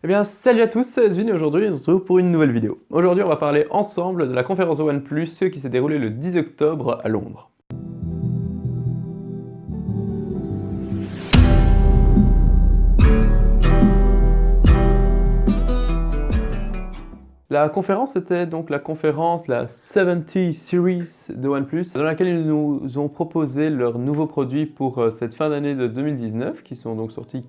Eh bien, salut à tous, c'est Edwin et aujourd'hui on se retrouve pour une nouvelle vidéo. Aujourd'hui on va parler ensemble de la conférence OnePlus qui s'est déroulée le 10 octobre à Londres. La conférence était donc la conférence, la 70 Series de OnePlus, dans laquelle ils nous ont proposé leurs nouveaux produits pour cette fin d'année de 2019, qui sont donc sortis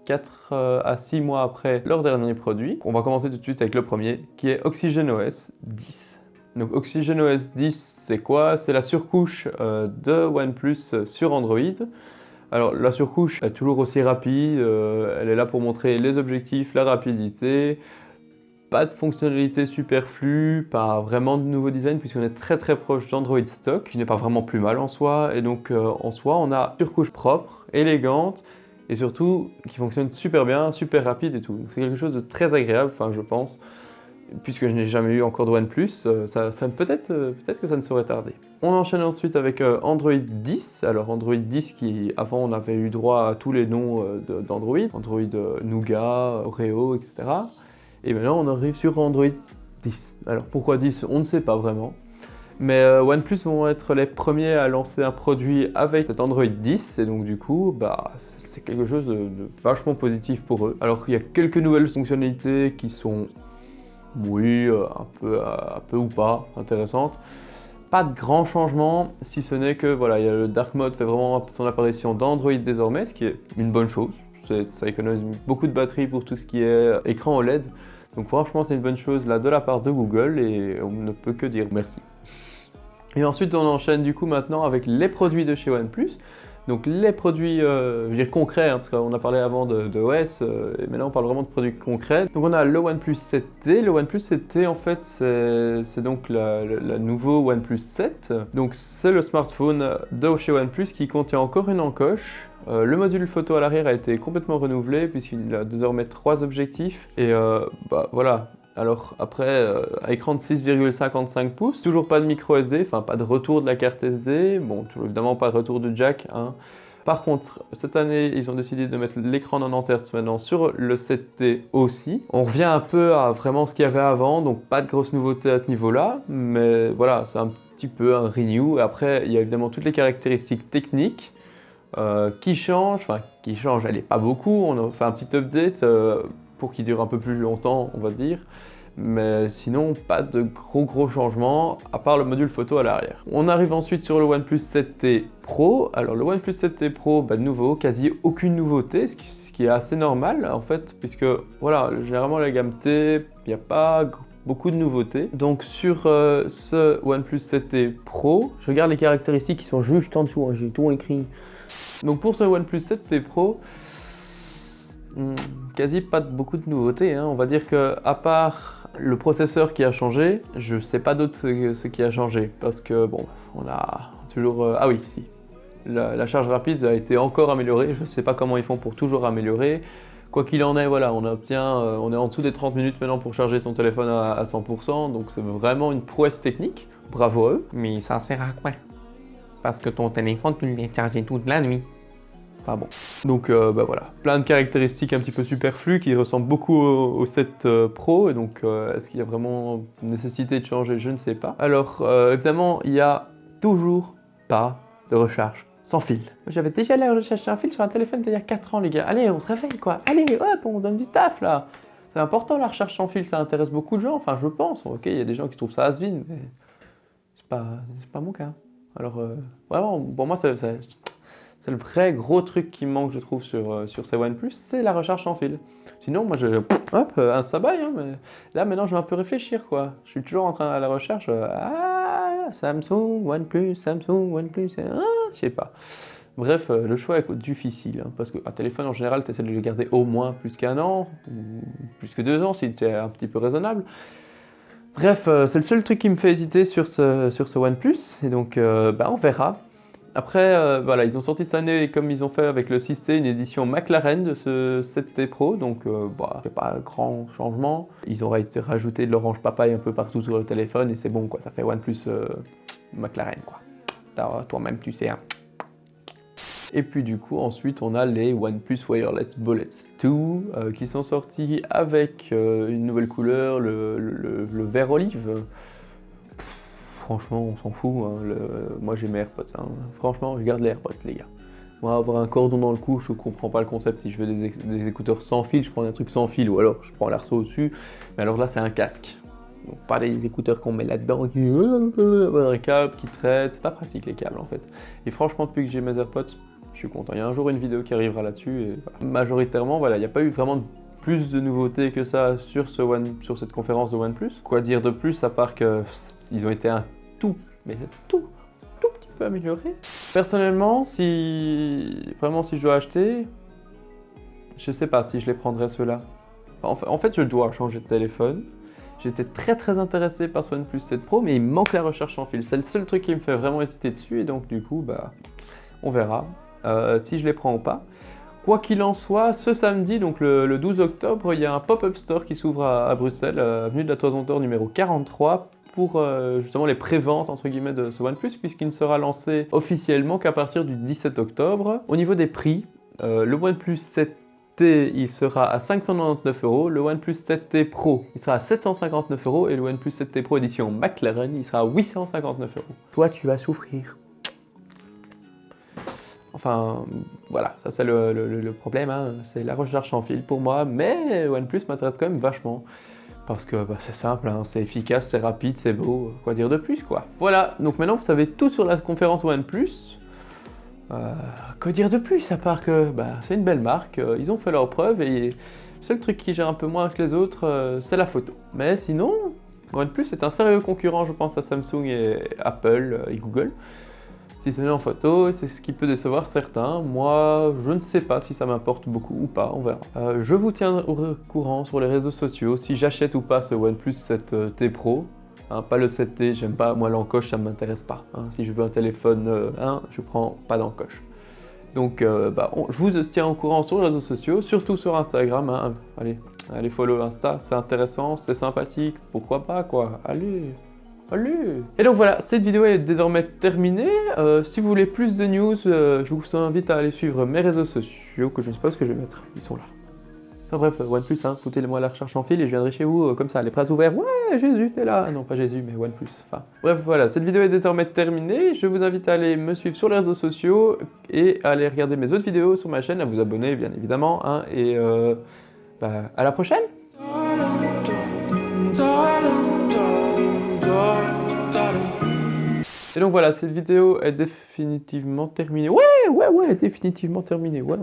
4 à 6 mois après leur dernier produit. On va commencer tout de suite avec le premier, qui est OxygenOS 10. Donc OxygenOS 10, c'est quoi? C'est la surcouche de OnePlus sur Android. Alors la surcouche est toujours aussi rapide, elle est là pour montrer les objectifs, la rapidité. Pas de fonctionnalité superflue, pas vraiment de nouveau design puisqu'on est très proche d'Android stock, qui n'est pas vraiment plus mal en soi. Et donc en soi, on a une surcouche propre, élégante et surtout qui fonctionne super bien, super rapide et tout. C'est quelque chose de très agréable, enfin je pense, puisque je n'ai jamais eu encore de OnePlus, peut-être que ça ne saurait tarder. On enchaîne ensuite avec Android 10. Alors Android 10 qui avant on avait eu droit à tous les noms d'Android, Android Nougat, Oreo, etc. Et maintenant on arrive sur Android 10. Alors pourquoi 10? On ne sait pas vraiment. Mais OnePlus vont être les premiers à lancer un produit avec cet Android 10 et donc du coup c'est quelque chose de vachement positif pour eux. Alors il y a quelques nouvelles fonctionnalités qui sont, oui, un peu ou pas intéressantes. Pas de grands changements, si ce n'est que voilà, le Dark Mode fait vraiment son apparition d'Android désormais, ce qui est une bonne chose. Ça économise beaucoup de batterie pour tout ce qui est écran OLED. Donc franchement c'est une bonne chose là de la part de Google et on ne peut que dire merci. Et ensuite on enchaîne du coup maintenant avec les produits de chez OnePlus. Donc les produits, je veux dire concrets, parce qu'on a parlé avant de OS, et maintenant on parle vraiment de produits concrets. Donc on a le OnePlus 7T. Le OnePlus 7T en fait c'est donc le nouveau OnePlus 7. Donc c'est le smartphone de chez OnePlus qui contient encore une encoche. Le module photo à l'arrière a été complètement renouvelé puisqu'il a désormais 3 objectifs. Et voilà. Alors après, écran de 6,55 pouces, toujours pas de micro SD, enfin pas de retour de la carte SD, bon évidemment pas de retour de jack, hein. Par contre, cette année, ils ont décidé de mettre l'écran 90 Hz maintenant sur le 7T aussi. On revient un peu à vraiment ce qu'il y avait avant, donc pas de grosses nouveautés à ce niveau-là, mais voilà, c'est un petit peu un renew. Et après, il y a évidemment toutes les caractéristiques techniques qui changent, allez, pas beaucoup, on a fait un petit update pour qu'il dure un peu plus longtemps, on va dire. Mais sinon, pas de gros changements, à part le module photo à l'arrière. On arrive ensuite sur le OnePlus 7T Pro. Alors le OnePlus 7T Pro, de nouveau, quasi aucune nouveauté, ce qui est assez normal en fait, puisque voilà, généralement la gamme T, il n'y a pas beaucoup de nouveautés. Donc sur ce OnePlus 7T Pro, je regarde les caractéristiques qui sont juste en dessous, hein, j'ai tout écrit. Donc pour ce OnePlus 7T Pro, quasi pas beaucoup de nouveautés, hein. On va dire que à part le processeur qui a changé, je sais pas d'autre ce qui a changé parce que bon, on a toujours ah oui, si. La charge rapide a été encore améliorée, je sais pas comment ils font pour toujours améliorer. Quoi qu'il en est, voilà, on est en dessous des 30 minutes maintenant pour charger son téléphone à 100%, donc c'est vraiment une prouesse technique. Bravo à eux. Mais ça sert à quoi? Parce que ton téléphone, tu l'as chargé toute la nuit. Pas bon. Donc voilà, plein de caractéristiques un petit peu superflues qui ressemblent beaucoup au 7 Pro. Et donc est-ce qu'il y a vraiment nécessité de changer? Je ne sais pas. Alors évidemment, il n'y a toujours pas de recharge sans fil. J'avais déjà la recharge sans fil sur un téléphone d'il y a 4 ans les gars. Allez, on se réveille quoi. Allez, hop, on donne du taf là. C'est important la recharge sans fil, ça intéresse beaucoup de gens. Enfin je pense. Ok, il y a des gens qui trouvent ça has-been, mais c'est pas mon cas. Alors vraiment, pour moi c'est le vrai gros truc qui me manque, je trouve, sur ces OnePlus, c'est la recharge sans fil. Sinon, moi, hop, un sabay, hein, mais là, maintenant, je vais un peu réfléchir, quoi. Je suis toujours en train à la recherche, Samsung, OnePlus, je sais pas. Bref, le choix est difficile, hein, parce qu'un téléphone, en général, tu essaies de le garder au moins plus qu'1 an, ou plus que 2 ans, si tu es un petit peu raisonnable. Bref, c'est le seul truc qui me fait hésiter sur ce OnePlus, et donc, on verra. Après, voilà, ils ont sorti cette année, comme ils ont fait avec le 6T, une édition McLaren de ce 7T Pro, donc il n'y a pas grand changement. Ils ont rajouté de l'orange papaye un peu partout sur le téléphone et c'est bon, quoi, ça fait OnePlus McLaren, quoi. Toi-même, tu sais. Hein. Et puis du coup, ensuite, on a les OnePlus Wireless Bullets 2 qui sont sortis avec une nouvelle couleur, le vert olive. Franchement, on s'en fout. Hein, moi, j'ai mes AirPods. Hein. Franchement, je garde les AirPods, les gars. Moi, avoir un cordon dans le cou, je comprends pas le concept. Si je veux des écouteurs sans fil, je prends un truc sans fil, ou alors je prends l'arceau au-dessus. Mais alors là, c'est un casque. Donc, pas des écouteurs qu'on met là-dedans, un câble qui traite. C'est pas pratique les câbles en fait. Et franchement, depuis que j'ai mes AirPods, je suis content. Il y a un jour une vidéo qui arrivera là-dessus. Et voilà. Majoritairement, voilà, il n'y a pas eu vraiment plus de nouveautés que ça sur cette conférence de OnePlus. Quoi dire de plus à part qu'ils ont été un tout petit peu améliorés. Personnellement, si je dois acheter, je sais pas si je les prendrais ceux-là. En fait, je dois changer de téléphone. J'étais très intéressé par ce OnePlus 7 Pro, mais il manque la recherche sans fil. C'est le seul truc qui me fait vraiment hésiter dessus, et donc du coup, bah, on verra si je les prends ou pas. Quoi qu'il en soit, ce samedi, donc le 12 octobre, il y a un pop-up store qui s'ouvre à Bruxelles, avenue de la Toison d'Or numéro 43, pour justement les préventes entre guillemets de ce OnePlus, puisqu'il ne sera lancé officiellement qu'à partir du 17 octobre. Au niveau des prix, le OnePlus 7T il sera à 599 €, le OnePlus 7T Pro il sera à 759 € et le OnePlus 7T Pro édition McLaren il sera à 859 €. Toi tu vas souffrir. Enfin voilà, ça c'est le problème, hein. C'est la recharge sans fil pour moi, mais OnePlus m'intéresse quand même vachement. Parce que bah, c'est simple, hein, c'est efficace, c'est rapide, c'est beau, quoi dire de plus quoi. Voilà, donc maintenant vous savez tout sur la conférence OnePlus. Quoi dire de plus à part que bah, c'est une belle marque, ils ont fait leurs preuves et le seul truc qui gère un peu moins que les autres, c'est la photo. Mais sinon, OnePlus est un sérieux concurrent je pense à Samsung et Apple et Google. Si c'est en photo, c'est ce qui peut décevoir certains. Moi, je ne sais pas si ça m'importe beaucoup ou pas, on verra. Je vous tiens au courant sur les réseaux sociaux si j'achète ou pas ce OnePlus 7T Pro. Hein, pas le 7T, j'aime pas, moi l'encoche ça ne m'intéresse pas. Hein. Si je veux un téléphone je prends pas d'encoche. Donc je vous tiens au courant sur les réseaux sociaux, surtout sur Instagram. Hein. Allez follow Insta, c'est intéressant, c'est sympathique, pourquoi pas quoi, allez. Et donc voilà, cette vidéo est désormais terminée. Si vous voulez plus de news, je vous invite à aller suivre mes réseaux sociaux, que je ne sais pas ce que je vais mettre, ils sont là. Enfin bref, OnePlus, hein, foutez-moi la recherche en fil et je viendrai chez vous comme ça, les bras ouverts. Ouais, Jésus, t'es là. Non, pas Jésus, mais OnePlus. Enfin, bref, voilà, cette vidéo est désormais terminée. Je vous invite à aller me suivre sur les réseaux sociaux et à aller regarder mes autres vidéos sur ma chaîne, à vous abonner bien évidemment. Hein, et à la prochaine. Et donc voilà, cette vidéo est définitivement terminée. Ouais, définitivement terminée. Ouais.